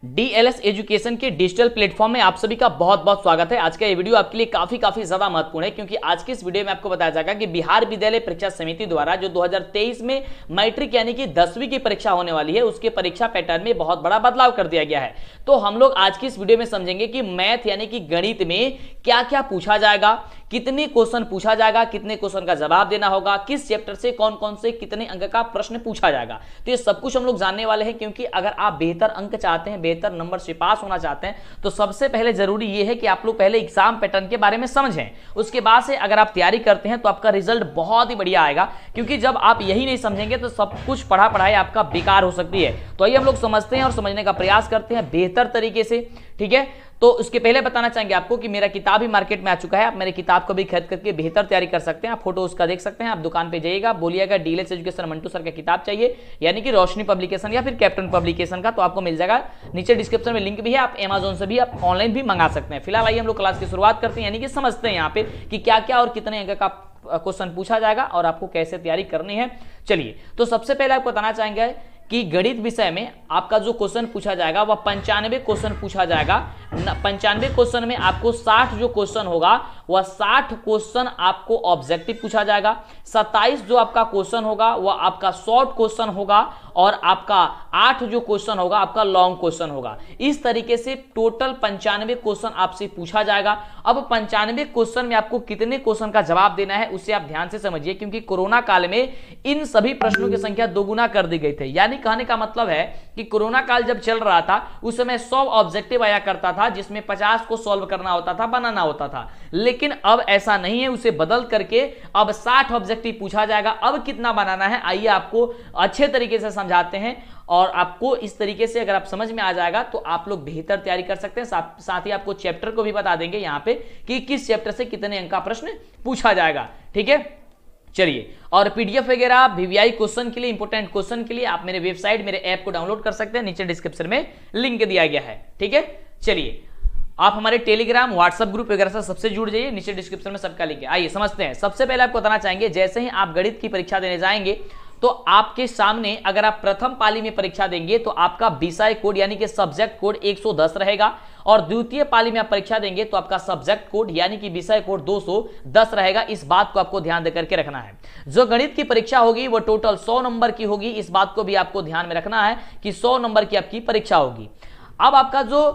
DLS education के digital platform में आप सभी का बहुत बहुत स्वागत है। आज का ये वीडियो आपके लिए काफी ज्यादा महत्वपूर्ण है, क्योंकि आज के इस वीडियो में आपको बताया जाएगा कि बिहार विद्यालय परीक्षा समिति द्वारा जो 2023 में मैट्रिक यानी कि 10वीं की परीक्षा होने वाली है, उसके परीक्षा पैटर्न में बहुत बड़ा बदलाव कर दिया गया है। तो हम लोग आज की इस वीडियो में समझेंगे कि मैथ यानी कि गणित में क्या क्या पूछा जाएगा, कितने क्वेश्चन पूछा जाएगा, कितने क्वेश्चन का जवाब देना होगा, किस चैप्टर से कौन कौन से कितने अंक का प्रश्न पूछा जाएगा। तो ये सब कुछ हम लोग जानने वाले हैं, क्योंकि अगर आप बेहतर अंक चाहते हैं, बेहतर नंबर से पास होना चाहते हैं, तो सबसे पहले जरूरी ये है कि आप लोग पहले एग्जाम पैटर्न के बारे में समझें। उसके बाद से अगर आप तैयारी करते हैं तो आपका रिजल्ट बहुत ही बढ़िया आएगा, क्योंकि जब आप यही नहीं समझेंगे तो सब कुछ पढ़ाई आपका बेकार हो सकती है। तो आइए हम लोग समझते हैं और समझने का प्रयास करते हैं बेहतर तरीके से, ठीक है। तो उसके पहले बताना चाहेंगे आपको कि मेरा किताब ही मार्केट में आ चुका है। आप मेरे किताब को भी खरीद करके बेहतर तैयारी कर सकते हैं। आप फोटो उसका देख सकते हैं। आप दुकान पे जाइएगा, बोलिएगा डीएलएस एजुकेशन मंटू सर का किताब चाहिए, यानी कि रोशनी पब्लिकेशन या फिर कैप्टन पब्लिकेशन का, तो आपको मिल जाएगा। नीचे डिस्क्रिप्शन में लिंक भी है, आप अमेजोन से भी आप ऑनलाइन भी मंगा सकते हैं। फिलहाल आइए हम लोग क्लास की शुरुआत करते हैं, यानी कि समझते हैं यहाँ पे कि क्या क्या और कितने अंक का क्वेश्चन पूछा जाएगा और आपको कैसे तैयारी करनी है। चलिए, तो सबसे पहले आपको बताना चाहेंगे कि गणित विषय में आपका जो क्वेश्चन पूछा जाएगा वह 95 क्वेश्चन पूछा जाएगा। 95 क्वेश्चन में आपको 60 जो क्वेश्चन होगा वह 60 क्वेश्चन आपको ऑब्जेक्टिव पूछा जाएगा। 27 जो आपका क्वेश्चन होगा वह आपका शॉर्ट क्वेश्चन होगा, और आपका 8 जो क्वेश्चन होगा आपका लॉन्ग क्वेश्चन होगा। इस तरीके से टोटल 95 क्वेश्चन आपसे पूछा जाएगा। अब 95 क्वेश्चन में आपको कितने क्वेश्चन का जवाब देना है उसे आप ध्यान से समझिए, क्योंकि कोरोना काल में इन सभी प्रश्नों की संख्या दोगुना कर दी गई थी। यानी कहने का मतलब है कि कोरोना काल जब चल रहा था उस समय 100 ऑब्जेक्टिव आया करता था, जिसमें 50 को सॉल्व करना होता था, बनाना होता था। लेकिन अब ऐसा नहीं है, उसे बदल करके अब 60 ऑब्जेक्टिव पूछा जाएगा। अब कितना बनाना है आइए आपको अच्छे तरीके से समझाते हैं, और आपको इस तरीके से अगर आप समझ में आ जाएगा तो आप लोग बेहतर तैयारी कर सकते हैं। साथ ही आपको चैप्टर को भी बता देंगे यहाँ पे कि किस चैप्टर से कितने अंक का प्रश्न पूछा जाएगा, ठीक है। चलिए, और पीडीएफ वगैरह वीवीआई क्वेश्चन के लिए, इंपोर्टेंट क्वेश्चन के लिए आप मेरे वेबसाइट, मेरे ऐप को डाउनलोड कर सकते हैं। नीचे डिस्क्रिप्शन में लिंक दिया गया है, ठीक है। चलिए, आप हमारे टेलीग्राम, व्हाट्सएप ग्रुप वगैरह से सबसे जुड़ जाइए, नीचे डिस्क्रिप्शन में सबका लिंक है। आइए समझते हैं। सबसे पहले आपको बताना चाहेंगे, जैसे ही आप गणित की परीक्षा देने जाएंगे तो आपके सामने अगर आप प्रथम पाली में परीक्षा देंगे तो आपका विषय कोड यानी कि सब्जेक्ट कोड 110 रहेगा, और द्वितीय पाली में आप परीक्षा देंगे तो आपका सब्जेक्ट कोड यानी कि विषय कोड 210 रहेगा। इस बात को आपको ध्यान देकर के रखना है। जो गणित की परीक्षा होगी वो टोटल 100 नंबर की होगी। इस बात को भी आपको ध्यान में रखना है कि 100 नंबर की आपकी परीक्षा होगी। अब आपका जो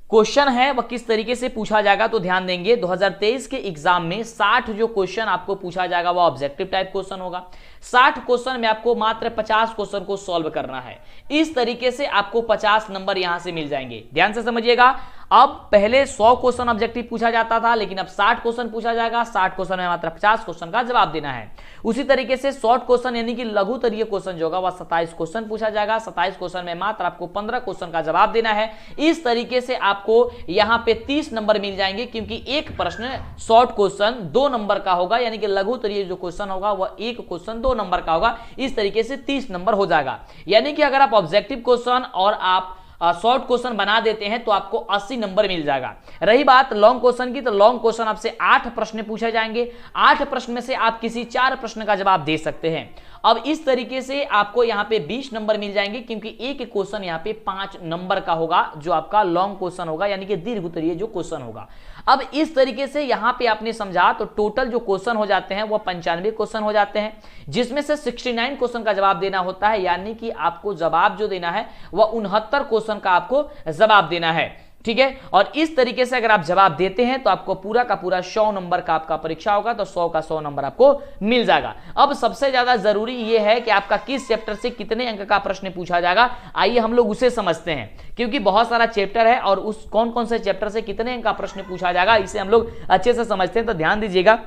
क्वेश्चन है वह किस तरीके से पूछा जाएगा तो ध्यान देंगे। 2023 के एग्जाम में 60 जो क्वेश्चन आपको पूछा जाएगा वह ऑब्जेक्टिव टाइप क्वेश्चन होगा। 60 क्वेश्चन में आपको मात्र 50 क्वेश्चन को सॉल्व करना है। इस तरीके से आपको 50 नंबर यहां से मिल जाएंगे। ध्यान से समझिएगा। अब पहले 100 क्वेश्चन ऑब्जेक्टिव पूछा जाता था, लेकिन अब 60 क्वेश्चन पूछा जाएगा। 60 क्वेश्चन में मात्र 50 क्वेश्चन का जवाब देना है। उसी तरीके से शॉर्ट क्वेश्चन यानी कि लघु तरीय क्वेश्चन जो होगा वह 27 क्वेश्चन पूछा जाएगा। 27 क्वेश्चन में मात्र आपको 15 क्वेश्चन का जवाब देना है। इस तरीके से आपको यहां पे 30 नंबर मिल जाएंगे, क्योंकि एक प्रश्न शॉर्ट क्वेश्चन 2 नंबर का होगा, यानी कि लघु तरीय जो क्वेश्चन होगा वह एक क्वेश्चन 2 नंबर का होगा। इस तरीके से 30 नंबर हो जाएगा। यानी कि अगर आप ऑब्जेक्टिव क्वेश्चन और आप शॉर्ट क्वेश्चन बना देते हैं तो आपको 80 नंबर मिल जाएगा। रही बात लॉन्ग क्वेश्चन की, तो लॉन्ग क्वेश्चन आपसे 8 प्रश्न पूछे जाएंगे। 8 प्रश्न में से आप किसी 4 प्रश्न का जवाब दे सकते हैं। अब इस तरीके से आपको यहाँ पे 20 नंबर मिल जाएंगे, क्योंकि एक क्वेश्चन यहाँ पे 5 नंबर का होगा, जो आपका लॉन्ग क्वेश्चन होगा, यानी कि दीर्घ उत्तरीय जो क्वेश्चन होगा। अब इस तरीके से यहाँ पे आपने समझा तो टोटल जो क्वेश्चन हो जाते हैं वो 95 क्वेश्चन हो जाते हैं, जिसमें से 69 क्वेश्चन का जवाब देना होता है। यानी कि आपको जवाब जो देना है वह 69 क्वेश्चन का आपको जवाब देना है, ठीक है। और इस तरीके से अगर आप जवाब देते हैं तो आपको पूरा का पूरा 100 नंबर का आपका परीक्षा होगा, तो 100 का 100 नंबर आपको मिल जाएगा। अब सबसे ज्यादा जरूरी यह है कि आपका किस चैप्टर से कितने अंक का प्रश्न पूछा जाएगा। आइए हम लोग उसे समझते हैं, क्योंकि बहुत सारा चैप्टर है और उस कौन कौन से चैप्टर से कितने अंक का प्रश्न पूछा जाएगा इसे हम लोग अच्छे से समझते हैं। तो ध्यान दीजिएगा।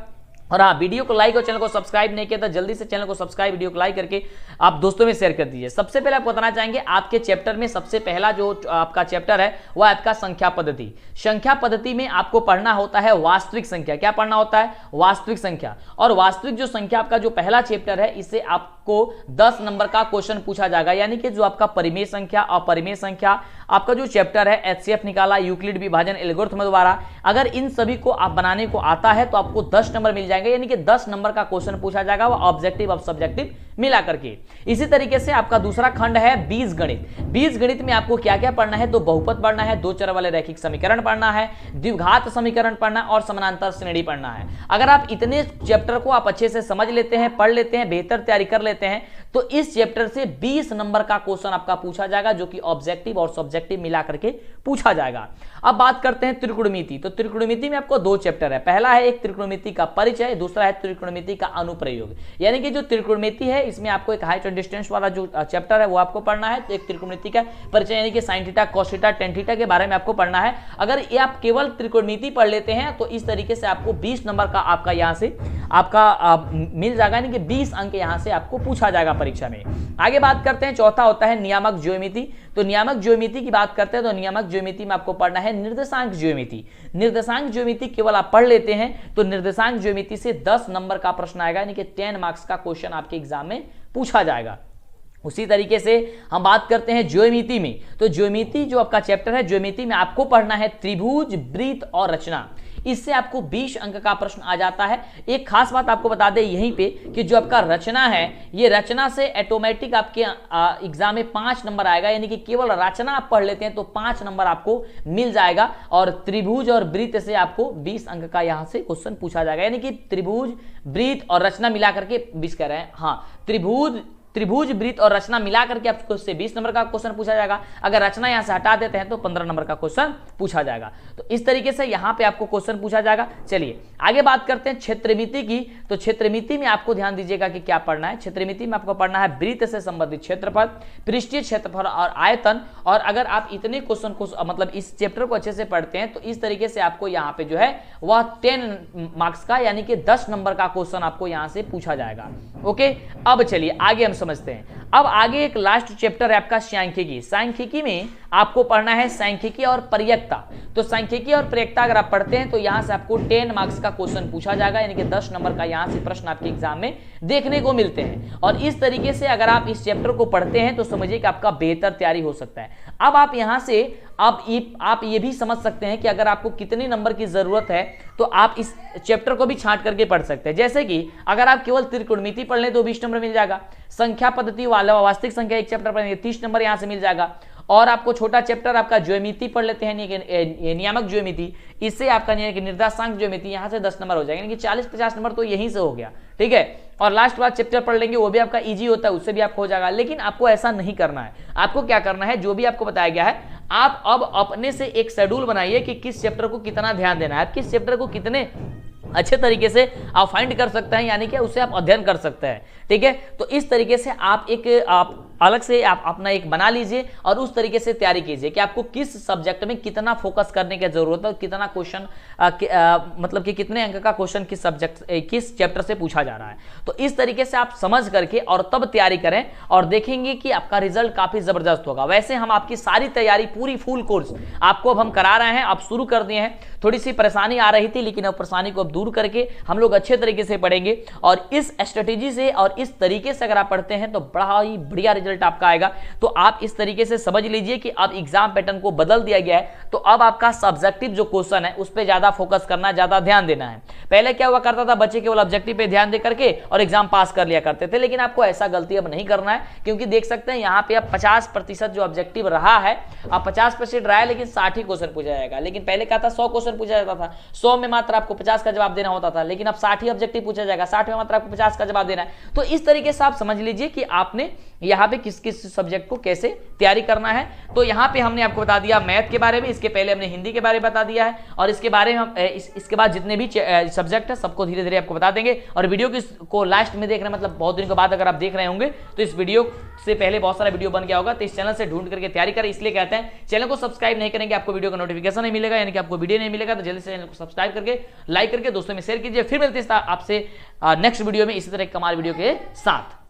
और हाँ, वीडियो को लाइक और चैनल को सब्सक्राइब नहीं किया तो जल्दी से चैनल को सब्सक्राइब, वीडियो को लाइक करके आप दोस्तों में शेयर कर दीजिए। सबसे पहले आपको बताना चाहेंगे, आपके चैप्टर में सबसे पहला जो आपका चैप्टर है वह आपका संख्या पद्धति। संख्या पद्धति में आपको पढ़ना होता है वास्तविक संख्या। क्या पढ़ना होता है? वास्तविक संख्या। और वास्तविक जो संख्या आपका जो पहला चैप्टर है, इसे आपको 10 नंबर का क्वेश्चन पूछा जाएगा। यानी कि जो आपका परिमेय संख्या, अपरिमेय संख्या, आपका जो चैप्टर है एचसीएफ निकाला, यूक्लिड विभाजन एल्गोरिथम द्वारा, अगर इन सभी को आप बनाने को आता है तो आपको 10 नंबर मिल जाएंगे। यानी कि 10 नंबर का क्वेश्चन पूछा जाएगा, वो ऑब्जेक्टिव और सब्जेक्टिव मिला करके। इसी तरीके से आपका दूसरा खंड है बीजगणित। बीजगणित में आपको क्या क्या पढ़ना है, तो बहुपद पढ़ना है, दो चर वाले रैखिक समीकरण पढ़ना है, द्विघात समीकरण पढ़ना और समानांतर श्रेणी पढ़ना है। अगर आप इतने चैप्टर को आप अच्छे से समझ लेते हैं, पढ़ लेते हैं, बेहतर तैयारी कर लेते हैं, तो इस चैप्टर से 20 नंबर का क्वेश्चन आपका पूछा जाएगा, जो कि ऑब्जेक्टिव और सब्जेक्टिव मिला करके पूछा जाएगा। अब बात करते हैं त्रिकोणमिति। तो त्रिकोणमिति में आपको दो चैप्टर है, पहला है एक त्रिकोणमिति का परिचय, दूसरा है त्रिकोणमिति का अनुप्रयोग। यानी कि जो त्रिकोणमिति है इसमें आपको एक हाइट और डिस्टेंस वाला जो चैप्टर है वो आपको पढ़ना है, तो एक त्रिकोणमिति का परिचय यानी कि sine theta, cos theta, tan theta के बारे में आपको पढ़ना है। अगर ये आप केवल त्रिकोणमिति पढ़ लेते हैं तो इस तरीके से आपको 20 नंबर का आपका यहाँ से आपका मिल जाएगा, यानी कि 20 अंक यहाँ से आपको पूछा जाएगा परीक्षा में। आगे बात करते हैं, चौथा होता है नियामक ज्यामिति। तो नियामक ज्यामिति की बात करते हैं तो नियामक ज्यामिति में आपको पढ़ना है निर्देशांक ज्यामिति। निर्देशांक ज्यामिति केवल आप पढ़ लेते हैं तो निर्देशांक ज्यामिति से 10 नंबर का प्रश्न आएगा, यानी कि 10 मार्क्स का क्वेश्चन आपके एग्जाम में पूछा जाएगा। उसी तरीके से हम बात करते हैं ज्यामिति में। तो ज्यामिति जो आपका चैप्टर है, ज्यामिति में आपको पढ़ना है त्रिभुज, वृत्त और रचना। इससे आपको 20 अंक का प्रश्न आ जाता है। एक खास बात आपको बता दें यहीं पे कि जो आपका रचना है, ये रचना से ऑटोमेटिक आपके एग्जाम में 5 नंबर आएगा, यानी कि केवल रचना आप पढ़ लेते हैं तो 5 नंबर आपको मिल जाएगा। और त्रिभुज और वृत्त से आपको 20 अंक का यहां से क्वेश्चन पूछा जाएगा, यानी कि त्रिभुज, वृत्त और रचना मिला करके 20 कह रहे हैं, हाँ त्रिभुज, वृत्त और रचना मिला करके आपको उससे 20 नंबर का क्वेश्चन पूछा जाएगा। अगर रचना यहां से हटा देते हैं तो 15 नंबर का क्वेश्चन पूछा जाएगा। तो इस तरीके से यहां पे आपको क्वेश्चन पूछा जाएगा। चलिए आगे बात करते हैं क्षेत्रमिति की। तो क्षेत्रमिति में आपको ध्यान दीजिएगा कि क्या पढ़ना है। क्षेत्रमिति में आपको पढ़ना है वृत्त से संबंधित क्षेत्रफल, पृष्ठीय क्षेत्रफल और आयतन। और अगर आप इतने क्वेश्चन को मतलब इस चैप्टर को अच्छे से पढ़ते हैं तो इस तरीके से आपको यहाँ पे जो है वह 10 मार्क्स का यानी कि 10 नंबर का क्वेश्चन आपको यहाँ से पूछा जाएगा। ओके, अब चलिए आगे हम समझते हैं। अब आगे एक लास्ट चैप्टर है आपका सांख्यिकी। सांख्यिकी में आपको पढ़ना है सांख्यिकी और प्रयक्ता। तो सांख्यिकी और प्रयक्ता अगर आप पढ़ते हैं तो यहां से आपको 10 मार्क्स का क्वेश्चन पूछा जाएगा, यानी कि 10 नंबर का यहां से प्रश्न आपके एग्जाम में देखने को मिलते हैं। और इस तरीके से अगर आप इस चैप्टर को पढ़ते हैं तो समझिए कि आपका बेहतर तैयारी हो सकता है। अब आप यहां से आप ये भी समझ सकते हैं कि अगर आपको कितने नंबर की जरूरत है तो आप इस चैप्टर को भी छांट करके पढ़ सकते हैं। जैसे कि अगर आप केवल त्रिकोणमिति पढ़ लें तो 20 नंबर मिल जाएगा। संख्या पद्धति वाला वास्तविक संख्या एक चैप्टर पढ़ेंगे 30 नंबर यहां से मिल जाएगा। और आपको छोटा चैप्टर आपका ज्यामिति पढ़ लेते हैं, नियामक ज्यामिति, इससे आपका निर्देशांक ज्यामिति यहां से 10 नंबर हो जाएगा, यानी कि 40-50 नंबर तो यहीं से हो गया। ठीक है, और लास्ट बार चैप्टर पढ़ लेंगे वो भी आपका इजी होता है, उससे भी आपको हो जाएगा। लेकिन आपको ऐसा नहीं करना है। आपको क्या करना है, जो भी आपको बताया गया है आप अब अपने से एक शेड्यूल बनाइए कि किस चैप्टर को कितना ध्यान देना है, किस चैप्टर को कितने अच्छे तरीके से आप फाइंड कर सकते हैं, यानी कि उससे आप अध्ययन कर सकते हैं। ठीक है, तो इस तरीके से आप अलग से आप अपना एक बना लीजिए और उस तरीके से तैयारी कीजिए कि आपको किस सब्जेक्ट में कितना फोकस करने की जरूरत है, कितना क्वेश्चन मतलब कि कितने अंक का क्वेश्चन किस सब्जेक्ट किस चैप्टर से पूछा जा रहा है। तो इस तरीके से आप समझ करके और तब तैयारी करें और देखेंगे कि आपका रिजल्ट काफी जबरदस्त होगा। वैसे हम आपकी सारी तैयारी पूरी फुल कोर्स आपको अब हम करा रहे हैं, आप शुरू कर दिए हैं। थोड़ी सी परेशानी आ रही थी लेकिन अब परेशानी को अब दूर करके हम लोग अच्छे तरीके से पढ़ेंगे और इस स्ट्रेटेजी से और इस तरीके से अगर आप पढ़ते हैं तो बड़ा ही बढ़िया रिजल्ट आपका आएगा। तो आप इस तरीके से समझ लीजिए कि अब एग्जाम पैटर्न को बदल दिया गया है, तो अब आपका सब्जेक्टिव जो क्वेश्चन है उस पर ज्यादा फोकस करना, ज्यादा ध्यान देना है। पहले क्या हुआ करता था, बच्चे केवल ऑब्जेक्टिव पे ध्यान दे करके और एग्जाम पास कर लिया करते थे, लेकिन आपको ऐसा गलती अब नहीं करना है, क्योंकि देख सकते हैं यहाँ पे अब 50% जो ऑब्जेक्टिव रहा है, अब 50% रहा है लेकिन 60 ही क्वेश्चन पूछा जाएगा। लेकिन पहले क्या था, 100 क्वेश्चन पूछा जाता था, 100 में मात्र आपको 50 का जवाब देना होता था, लेकिन अब 60 ही ऑब्जेक्टिव पूछा जाएगा, 60 में मात्र आपको 50 का जवाब देना है। तो इस तरीके से आप समझ लीजिए कि आपने यहाँ पे किस किस सब्जेक्ट को कैसे तैयारी करना है। तो यहाँ पे हमने आपको बता दिया मैथ के बारे में, इसके पहले हमने हिंदी के बारे में बता दिया है और इसके बारे में हम इसके बाद जितने भी सब्जेक्ट है सबको धीरे धीरे आपको बता देंगे। और वीडियो को लास्ट में देख रहे हैं, मतलब बहुत दिनों के बाद अगर आप देख रहे होंगे तो इस वीडियो से पहले बहुत सारा वीडियो बन गया होगा, तो इस चैनल से ढूंढ करके तैयारी करें। इसलिए कहते हैं चैनल को सब्सक्राइब नहीं करेंगे आपको वीडियो का नोटिफिकेशन नहीं मिलेगा, यानी कि आपको वीडियो नहीं मिलेगा। तो जल्दी से चैनल को सब्सक्राइब करके लाइक करके दोस्तों में शेयर कीजिए। फिर मिलते हैं आपसे नेक्स्ट वीडियो में इसी तरह कमाल वीडियो के साथ।